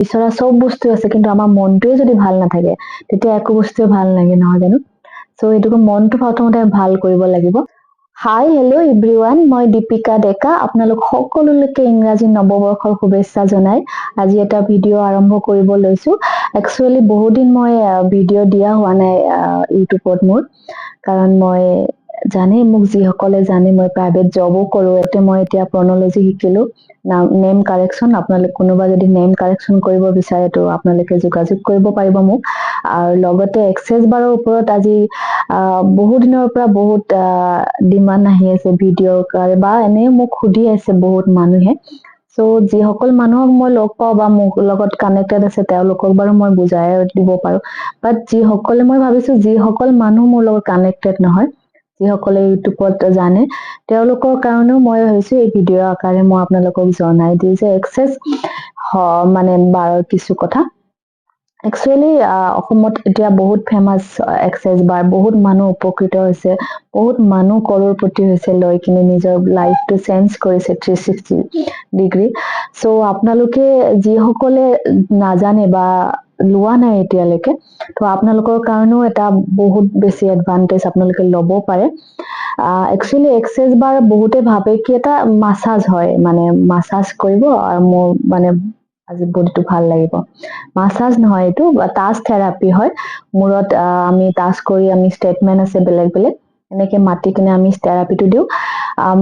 বিচৰা সব বস্তু আছে কিন্তু আমাৰ মনটোৱে যদি ভাল নাথাকে তেতিয়া একো বস্তুৱে ভাল লাগে নহয় জানো সো এটুকু মনটো প্ৰথমতে ভাল কৰিব লাগিব হাই হেল্ল এভৰিওয়ান মই দীপিকা ডেকা আপোনালোক সকলোলৈকে ইংৰাজী নৱবৰ্ষৰ শুভেচ্ছা জনাই আজি এটা ভিডিঅ' আৰম্ভ কৰিব লৈছো একচুয়ালি বহুত দিন মই ভিডিঅ' দিয়া হোৱা নাই ইউটিউবত মোৰ কাৰণ মই জানে মোক যিসকলে জানে মই প্ৰাইভেট জবো কৰো এতে মই এতিয়া প্ৰনলজি শিকিলো নেম কাৰেকশন আপোনালোক কোনোবা যদি নেম কাৰেকশন কৰিব বিচাৰে তো আপোনালোকে যোগাযোগ কৰিব পাৰিব মোক আৰু লগতে এক্সেস বাৰৰ ওপৰত আজি বহুত দিনৰ পৰা বহুত ডিমান্ড আহি আছে ভিডিঅ'ৰ কাৰণে বা এনে মোক খুদি আছে বহুত মানুহে সো যিসকল মানুহক মই লগ পাওঁ বা মোক লগত কানেক্টেড আছে তেওঁলোকক বাৰু মই বুজাই দিব পাৰো বাট যিসকলে মই ভাবিছো যিসকল মানুহ মোৰ লগত কানেক্টেড নহয় যিসকলে ইউটিউবত জানে তেওঁলোকৰ কাৰণেও মই ভাবিছো এই ভিডিঅ' আকাৰে মই আপোনালোকক জনাই দিওঁ যে এক্সেস মানে বাৰৰ কিছু কথা একচুয়ালি অসমত এতিয়া বহুত ফেমাস এক্সেস বাৰ বহুত মানুহ উপকৃত হৈছে বহুত মানুহ কৰৰপতি হৈছে লৈ কিনে নিজৰ লাইফটো চেঞ্জ কৰিছে 360 ডিগ্ৰী সো আপোনালোকে যিসকলে নাজানে বা লোৱা নাই এতিয়ালৈকে তো আপোনালোকৰ কাৰণেও এটা বহুত বেছি এডভান্টেজ আপোনালোকে ল'ব পাৰে একচুয়ালি এক্সেস বাৰ বহুতে ভাবে কি এটা মাসাজ হয় মানে মাসাজ কৰিব আৰু মোৰ মানে আজি বডিটো ভাল লাগিব মাসাজ নহয় এটো টাচ থেৰাপি হয় মূৰত আমি টাচ কৰি আমি ষ্টেটমেন্ট আছে বেলেগ বেলেগ এনেকে মাটি কিনে আমি থেৰাপিটো দিও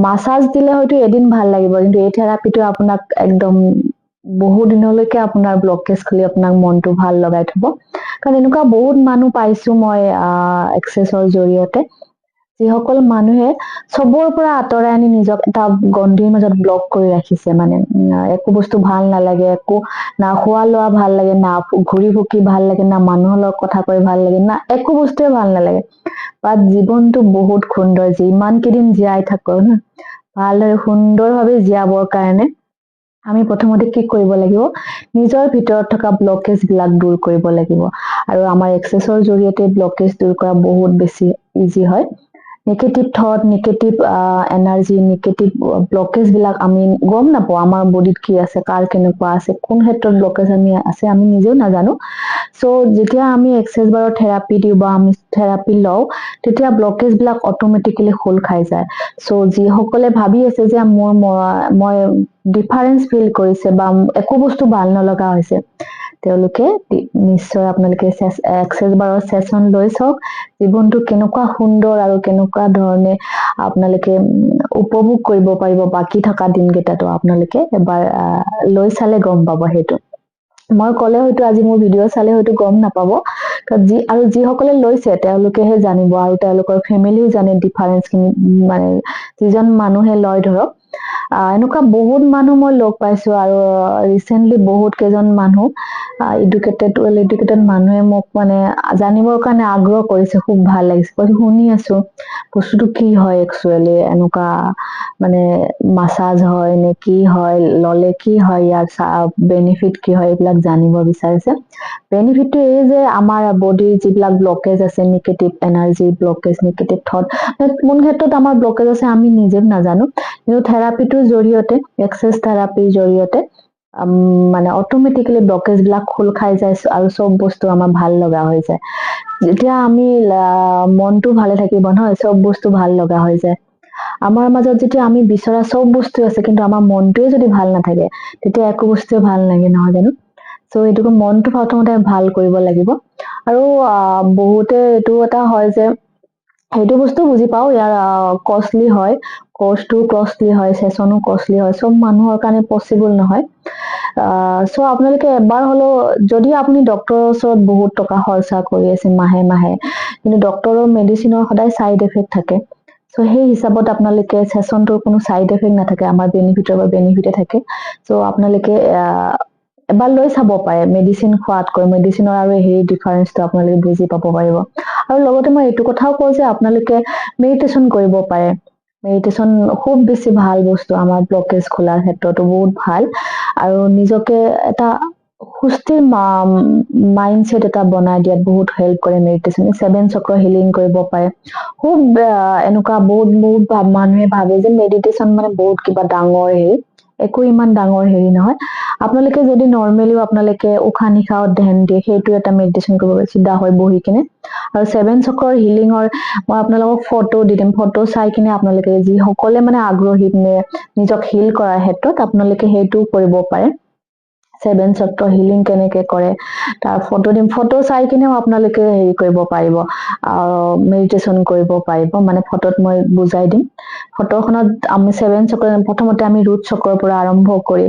মাসাজ দিলে হয়তো এদিন ভাল লাগিব কিন্তু এই থেৰাপিটো আপোনাক একদম বহুত দিনলৈকে আপোনাৰ ব্লকেজ খুলি আপোনাক মনটো ভাল লগাই থব কাৰণ এনেকুৱা বহুত মানুহ পাইছো মই এক্সেছৰ জৰিয়তে যিসকল মানুহে সবৰ পৰা আঁতৰাই আনি নিজক এটা গণ্ডিৰ মাজত ব্লক কৰি ৰাখিছে মানে একো বস্তু ভাল নালাগে একো না খোৱা লোৱা ভাল লাগে না ঘূৰি ফুকি ভাল লাগে না মানুহৰ লগত কথা কৈ ভাল লাগে না একো বস্তুৱে ভাল নালাগে বাট জীৱনটো বহুত সুন্দৰ যিমান কেদিন জীয়াই থাকো ভালদৰে সুন্দৰভাৱে জীয়াবৰ কাৰণে আমি প্ৰথমতে কি কৰিব লাগিব নিজৰ ভিতৰত থকা ব্লকেজ বিলাক দূৰ কৰিব লাগিব আৰু আমাৰ এক্সেছৰ জৰিয়তে ব্লকেজ দূৰ কৰা বহুত বেছি ইজি হয় negative thought negative energy negative blockage বিলাক আমি গম নাপাওঁ আমাৰ বডিত কি আছে কাৰ কেনেকুৱা আছে কোন ক্ষেত্ৰত ব্লকেজ আমি আছে আমি নিজেও নাজানো সো যেতিয়া আমি এক্সেছ বাৰৰ থেৰাপি দিও বা আমি থেৰাপি লও তেতিয়া ব্লকেজ বিলাক অটোমেটিক্যালি খোল খাই যায় সো যিসকলে ভাবি আছে যে মোৰ মই ডিফাৰেন্স ফিল কৰিছে বা একো বস্তু ভাল নলগা হৈছে তেওঁলোকে নিশ্চয় আপোনালোকে এক্সেছ বাৰৰ সেশন লৈ চাওক জীৱনটো কেনেকুৱা সুন্দৰ আৰু কেনেকুৱা ধৰণে আপোনালোকে উপভোগ কৰিব পাৰিব বাকি থকা দিনকেইটাতো আপোনালোকে এবাৰ লৈ চালে গম পাব সেইটো মই কলে হয়তো আজি মোৰ ভিডিঅ' চালে হয়তো গম নাপাব আৰু যিসকলে লৈছে তেওঁলোকেহে জানিব আৰু তেওঁলোকৰ ফেমিলিও জানে ডিফাৰেন্স খিনি মানে যিজন মানুহে লয় ধৰক এনেকুৱা বহুত মানুহ মই লগ পাইছো আৰু ৰিসেন্টলি বহুত কেইজন মানুহ এডুকেটেড ওয়েল এডুকেটেড মানুহে মোক মানে জানিবৰ কাৰণে আগ্ৰহ কৰিছে খুব ভাল লাগিছে শুনি আছো বস্তুটো কি হয় একচুয়ালি এনেকুৱা মানে মাসাজ হয় নে কি হয় ললে কি হয় ইয়াৰ বেনিফিট কি হয় এইবিলাক জানিব বিচাৰিছে বেনিফিটটো এই যে আমাৰ বডিৰ যিবিলাক ব্লকেজ আছে negative energy blockage negative thought কোন ক্ষেত্ৰত আমাৰ ব্লকেজ আছে আমি নিজে নাজানো কিন্তু থেৰাপিটোৰ জৰিয়তে এক্সেছ থেৰাপিৰ জৰিয়তে মানে অটোমেটিক্যালি ব্লকেজ বিলাক খোল খাই যায় আৰু সব বস্তু আমাৰ ভাল লগা হৈ যায় যেতিয়া আমি মনটো ভালে থাকিব নহয় সব বস্তু ভাল লগা হৈ যায় আমাৰ মাজত যেতিয়া আমি বিচৰা সব বস্তু আছে কিন্তু আমাৰ মনটোৱে যদি ভাল নাথাকে তেতিয়া একো বস্তুৱে ভাল লাগে নহয় জানো সো এটুকু মনটো প্ৰথমতে ভাল কৰিব লাগিব আৰু বহুতে এটো এটা হয় যে সেইটো বস্তু বুজি পাও ইয়াৰ কষ্টলি হয় কোৰ্সটো কষ্টলি হয় সেশনো কষ্টলি হয় সব মানুহৰ কাৰণে পসিবল নহয় সো আপোনালোকে এবাৰ হলো যদি আপুনি ডক্টৰৰ ওচৰত বহুত টকা খৰচা কৰি আছে মাহে মাহে কিন্তু ডক্টৰৰ মেডিচিনৰ সদায় সাইড এফেক্ট থাকে সো সেই হিচাপত আপোনালোকে সেশনটোৰ কোনো সাইড এফেক্ট নাথাকে আমাৰ বেনিফিটৰ বা বেনিফিটে থাকে সো আপোনালোকে এবাৰ লৈ চাব পাৰে মেডিচিন খোৱাতকৈ মেডিচিনৰ আৰু হেৰি ডিফাৰেন্সটো আপোনালোকে বুজি পাব পাৰিব আৰু লগতে মই এইটো কথাও কওঁ যে আপোনালোকে মেডিটেশ্যন কৰিব পাৰে মেডিটেশ্যন খুব বেছি ভাল বস্তু আমাৰ ব্লকেজ খোলাৰ ক্ষেত্ৰতো বহুত ভাল আৰু নিজকে এটা সুস্থিৰ মাইন্ডসেট এটা বনাই দিয়াত বহুত হেল্প কৰে মেডিটেশ্যন 7 চক্ৰ হিলিং কৰিব পাৰে খুব এনেকুৱা বহুত মানুহে ভাবে যে মেডিটেশ্যন মানে বহুত কিবা ডাঙৰ হেৰি একো ইমান ডাঙৰ হেৰি নহয় আপোনালোকে যদি নৰ্মেলিও আপোনালোকে উশাহ নিশাহত ধ্যান দিয়ে সেইটো এটা মেডিটেশ্যন কৰিব পাৰে চিধা হৈ বহি কিনে আৰু 7 চক্ৰৰ হিলিঙৰ মই আপোনালোকক ফটো দি দিম ফটো চাই কিনে আপোনালোকে যিসকলে মানে আগ্ৰহী নিজক হিল কৰাৰ ক্ষেত্ৰত আপোনালোকে সেইটো কৰিব পাৰে 7 চক্ৰ হিলিং কেনেকে কৰে তাৰ ফটো দিম ফটো চাই কিনেও আপোনালোকে হেৰি কৰিব পাৰিব মেডিটেশ্যন কৰিব পাৰিব মানে ফটোত মই বুজাই দিম ফটোখনত আমি 7 চক্ৰ প্ৰথমতে আমি ৰুট চক্ৰৰ পৰা আৰম্ভ কৰি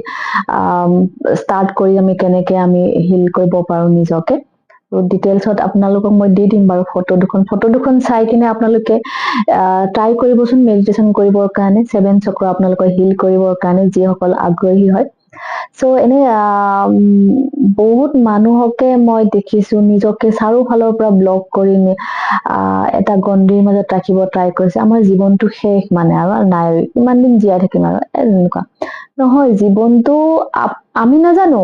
ষ্টাৰ্ট কৰি আমি কেনেকে আমি হিল কৰিব পাৰো নিজকে ডিটেইলছত আপোনালোকক মই দি দিম বাৰু ফটো দুখন চাই কিনে আপোনালোকে ট্ৰাই কৰিবচোন মেডিটেশ্যন কৰিবৰ কাৰণে 7 চক্ৰ আপোনালোকৰ হিল কৰিবৰ কাৰণে যিসকল আগ্ৰহী হয় সো এনে বহুত মানুহকে মই দেখিছো নিজকে চাৰিওফালৰ পৰা ব্লক কৰি এটা গণ্ডিৰ মাজত ৰাখিব ট্ৰাই কৰিছে আমাৰ জীৱনটো শেষ মানে আৰু নাই ইমান দিন জীয়াই থাকিম আৰু এনেকুৱা নহয় জীৱনটো আমি নাজানো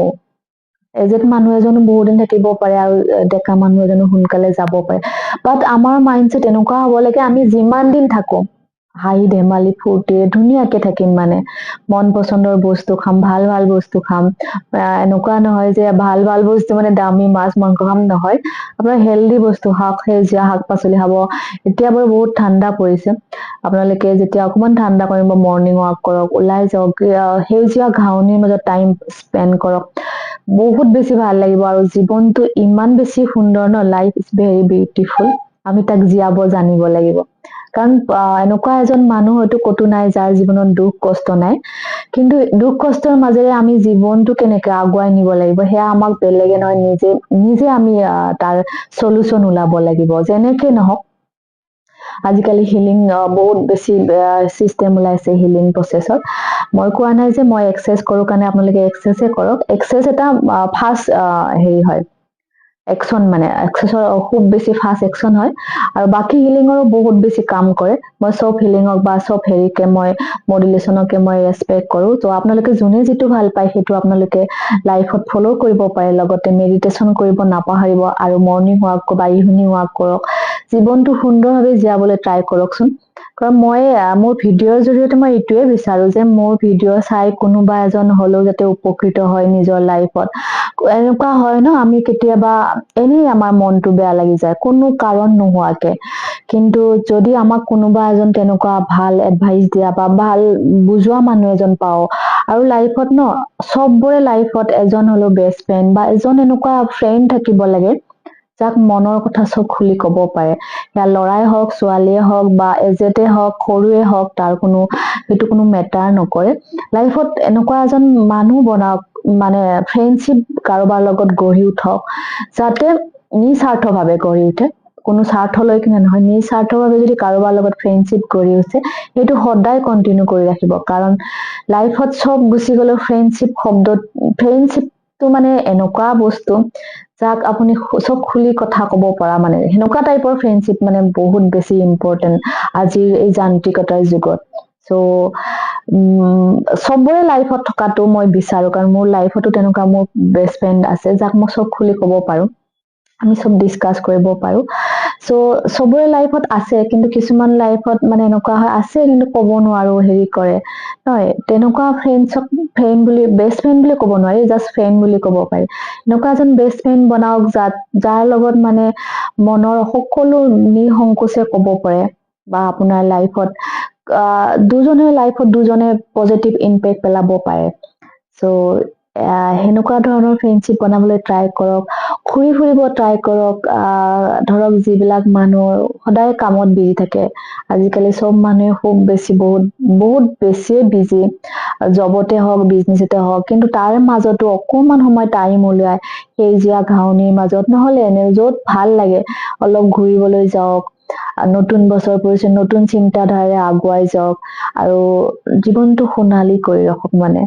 এজেড মানুহ এজনো বহুত দিন থাকিব পাৰে আৰু ডেকা মানুহ এজনো সোনকালে যাব পাৰে বাট আমাৰ মাইণ্ডছেট এনেকুৱা হ'ব লাগে আমি যিমান দিন থাকো হাঁহি ধেমালি ফূৰ্তিৰে ধুনীয়াকে থাকিম মানে মন পচন্দৰ বস্তু খাম ভাল ভাল বস্তু খাম এনেকুৱা নহয় যে ভাল ভাল বস্তু মানে দামী মাছ মাংস খাম নহয় আপোনাৰ হেলদি বস্তু সেউজীয়া শাক পাচলি খাব এতিয়া বাৰু বহুত ঠাণ্ডা পৰিছে আপোনালোকে যেতিয়া অকমান ঠাণ্ডা কৰিব মৰ্ণিং ৱাক কৰক ওলাই যাওক সেউজীয়া ঘাঁহনিৰ মাজত টাইম স্পেণ্ড কৰক বহুত বেছি ভাল লাগিব আৰু জীৱনটো ইমান বেছি সুন্দৰ ন লাইফ ইজ ভেৰি বিউটিফুল আমি তাক জীয়াব জানিব লাগিব কাৰণ এনেকুৱা এজন মানুহ হয়তো কতো নাই যাৰ জীৱনত দুখ কষ্ট নাই কিন্তু দুখ কষ্টৰ মাজেৰে আমি জীৱনটো কেনেকে আগুৱাই নিব লাগিব সেয়া আমাক বেলেগে নহয় নিজে আমি তাৰ সলিউশন ওলাব লাগিব যেনেকে নহওক আজিকালি হিলিং বহুত বেছি চিষ্টেম ওলাইছে হিলিং প্ৰচেছত মই কোৱা নাই যে মই এক্সেছ কৰো কাৰণে আপোনালোকে এক্সেছে কৰক এক্সেছ এটা ফাষ্ট হেৰি হয় একচন মানে এক্সেছৰ খুব বেছি ফাষ্ট একচন হয় আৰু বাকী হিলিঙৰো বহুত বেছি কাম কৰে মই চব হিলিঙক বা চব হেৰিকে মই মডুলেশ্যনকে মই ৰেচপেক্ট কৰো তো আপোনালোকে যোনে যিটো ভাল পায় সেইটো আপোনালোকে লাইফত ফলো কৰিব পাৰে লগতে মেডিটেশ্যন কৰিব নাপাহৰিব আৰু মৰ্ণিং ৱাক বা ইভিনিং ৱাক কৰক জীৱনটো সুন্দৰভাৱে জীয়াবলৈ ট্ৰাই কৰকচোন কাৰণ মই মোৰ ভিডিঅ'ৰ জৰিয়তে মই এইটোৱে বিচাৰো যে মোৰ ভিডিঅ' চাই কোনোবা এজন হলেও যাতে উপকৃত হয় নিজৰ লাইফত এনেকুৱা হয় ন আমি কেতিয়াবা এনেই আমাৰ মনটো বেয়া লাগি যায় কোনো কাৰণ নোহোৱাকে কিন্তু যদি আমাক কোনোবা এজন তেনেকুৱা ভাল এডভাইচ দিয়া বা ভাল বুজোৱা মানুহ এজন পাও আৰু লাইফত ন চবৰে লাইফত এজন হলেও বেষ্ট ফ্ৰেণ্ড বা এজন এনেকুৱা ফ্ৰেণ্ড থাকিব লাগে যাক মনৰ কথা চব খুলি কব পাৰে সেয়া লৰাই হওক ছোৱালীয়ে হওক বা এজেতে হওক সৰুৱে হওক তাৰ সেইটো কোনো মেটাৰ নকৰে লাইফত এনেকুৱা এজন মানুহ বনাওক মানে ফ্ৰেণ্ডশ্বিপ কাৰোবাৰ লগত গঢ়ি উঠক যাতে নিস্বাৰ্থভাৱে গঢ়ি উঠে কোনো স্বাৰ্থ লৈ কিনে নহয় নিস্বাৰ্থভাৱে যদি কাৰোবাৰ লগত ফ্ৰেণ্ডশ্বিপ গঢ়ি উঠে সেইটো সদায় কণ্টিনিউ কৰি ৰাখিব কাৰণ লাইফত চব গুচি গলেও ফ্ৰেণ্ডশ্বিপটো মানে এনেকুৱা বস্তু যাক আপুনি চব খুলি কথা কব পৰা মানে সেনেকুৱা টাইপৰ ফ্ৰেণ্ডশ্বিপ মানে বহুত বেছি ইম্পৰ্টেণ্ট আজিৰ এই যান্ত্ৰিকতাৰ যুগত চ' চবৰে লাইফত থকাটো মই বিচাৰো কাৰণ মোৰ লাইফতো তেনেকুৱা মোৰ বেষ্ট ফ্ৰেণ্ড আছে যাক মই চব খুলি কব পাৰো আমি চব ডিছকাছ কৰিব পাৰো চ' চবৰে লাইফত আছে কিন্তু কিছুমান লাইফত মানে এনেকুৱা হয় আছে কিন্তু কব নোৱাৰো হেৰি কৰে নহয় তেনেকুৱা ফ্ৰেণ্ড বুলি বেষ্ট ফ্ৰেণ্ড বুলি কব নোৱাৰি জাষ্ট ফ্ৰেণ্ড বুলি কব পাৰি এনেকুৱা এজন বেষ্ট ফ্ৰেণ্ড বনাওক যাৰ লগত মানে মনৰ সকলো নিসংকোচে কব পাৰে বা আপোনাৰ লাইফত দুজনে লাইফত দুজনে পজিটিভ ইম্পেক্ট পেলাব পাৰে চ' সেনেকুৱা ধৰণৰ ফ্ৰেণ্ডশ্বিপ বনাবলৈ ট্ৰাই কৰক ঘূৰি ফুৰিব ট্ৰাই কৰক ধৰক যিবিলাক মানুহ সদায় কামত বিজি থাকে আজিকালি চব মানুহে খুব বেছি বহুত বেছিয়ে বিজি জবতে হওক বিজনেছতে হওক কিন্তু তাৰ মাজতো অকমান সময় টাইম উলিয়াই সেউজীয়া ঘাঁহনিৰ মাজত নহলে এনে য'ত ভাল লাগে অলপ ঘূৰিবলৈ যাওক নতুন বছৰ পৰিছে নতুন চিন্তাধাৰাৰে আগুৱাই যাওক আৰু জীৱনটো সোণালী কৰি ৰাখক মানে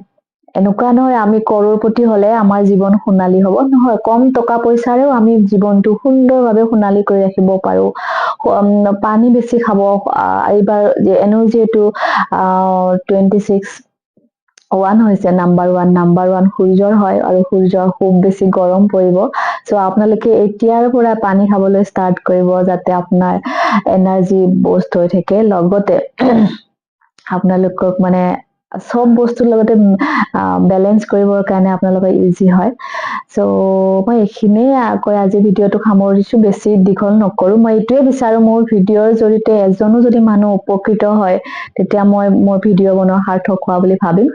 এনেকুৱা নহয় আমি কৰৰপতি হলে আমাৰ জীৱন সোণালী হব নহয় কম টকা পইচাৰেও আমি জীৱনটো সুন্দৰভাৱে সোণালী কৰি ৰাখিব পাৰো পানী বেছি খাব এইবাৰ এনেও যিহেতু 26 হৈছে নাম্বাৰ ওৱান সূৰ্যৰ হয় আৰু সূৰ্যৰ খুব বেছি গৰম পৰিব চ' আপোনালোকে এতিয়াৰ পৰা পানী খাবলৈ ষ্টাৰ্ট কৰিব যাতে আপোনাৰ এনাৰ্জি বুষ্ট হৈ থাকে লগতে আপোনালোকক মানে সব বস্তুৰ লগতে বেলেঞ্চ কৰিবৰ কাৰণে আপোনালোকৰ ইজি হয় সো মই এইখিনিয়ে কৈ আজি ভিডিঅ'টো সামৰিছো বেছি দীঘল নকৰো মই এইটোৱে বিচাৰো মোৰ ভিডিঅ'ৰ জৰিয়তে এজনো যদি মানুহ উপকৃত হয় তেতিয়া মই মোৰ ভিডিঅ' বনোৱা সাৰ্থক হোৱা বুলি ভাবিম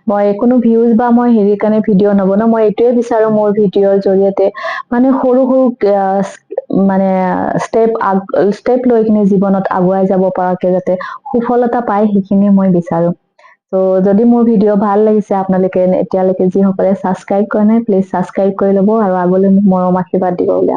মই কোনো ভিউজ বা মই হেৰি কাৰণে ভিডিঅ' নবনাও মই এইটোৱে বিচাৰো মোৰ ভিডিঅ'ৰ জৰিয়তে মানে সৰু সৰু মানে ষ্টেপ লৈ কিনে জীৱনত আগুৱাই যাব পৰাকে যাতে সফলতা পায় সেইখিনি মই বিচাৰো তো যদি মোৰ ভিডিঅ' ভাল লাগিছে আপোনালোকে এতিয়ালৈকে যিসকলে ছাবস্ক্ৰাইব কৰা নাই প্লিজ ছাবস্ক্ৰাইব কৰি ল'ব আৰু আগলৈ মোক মৰম আশীৰ্বাদ দিব বুলি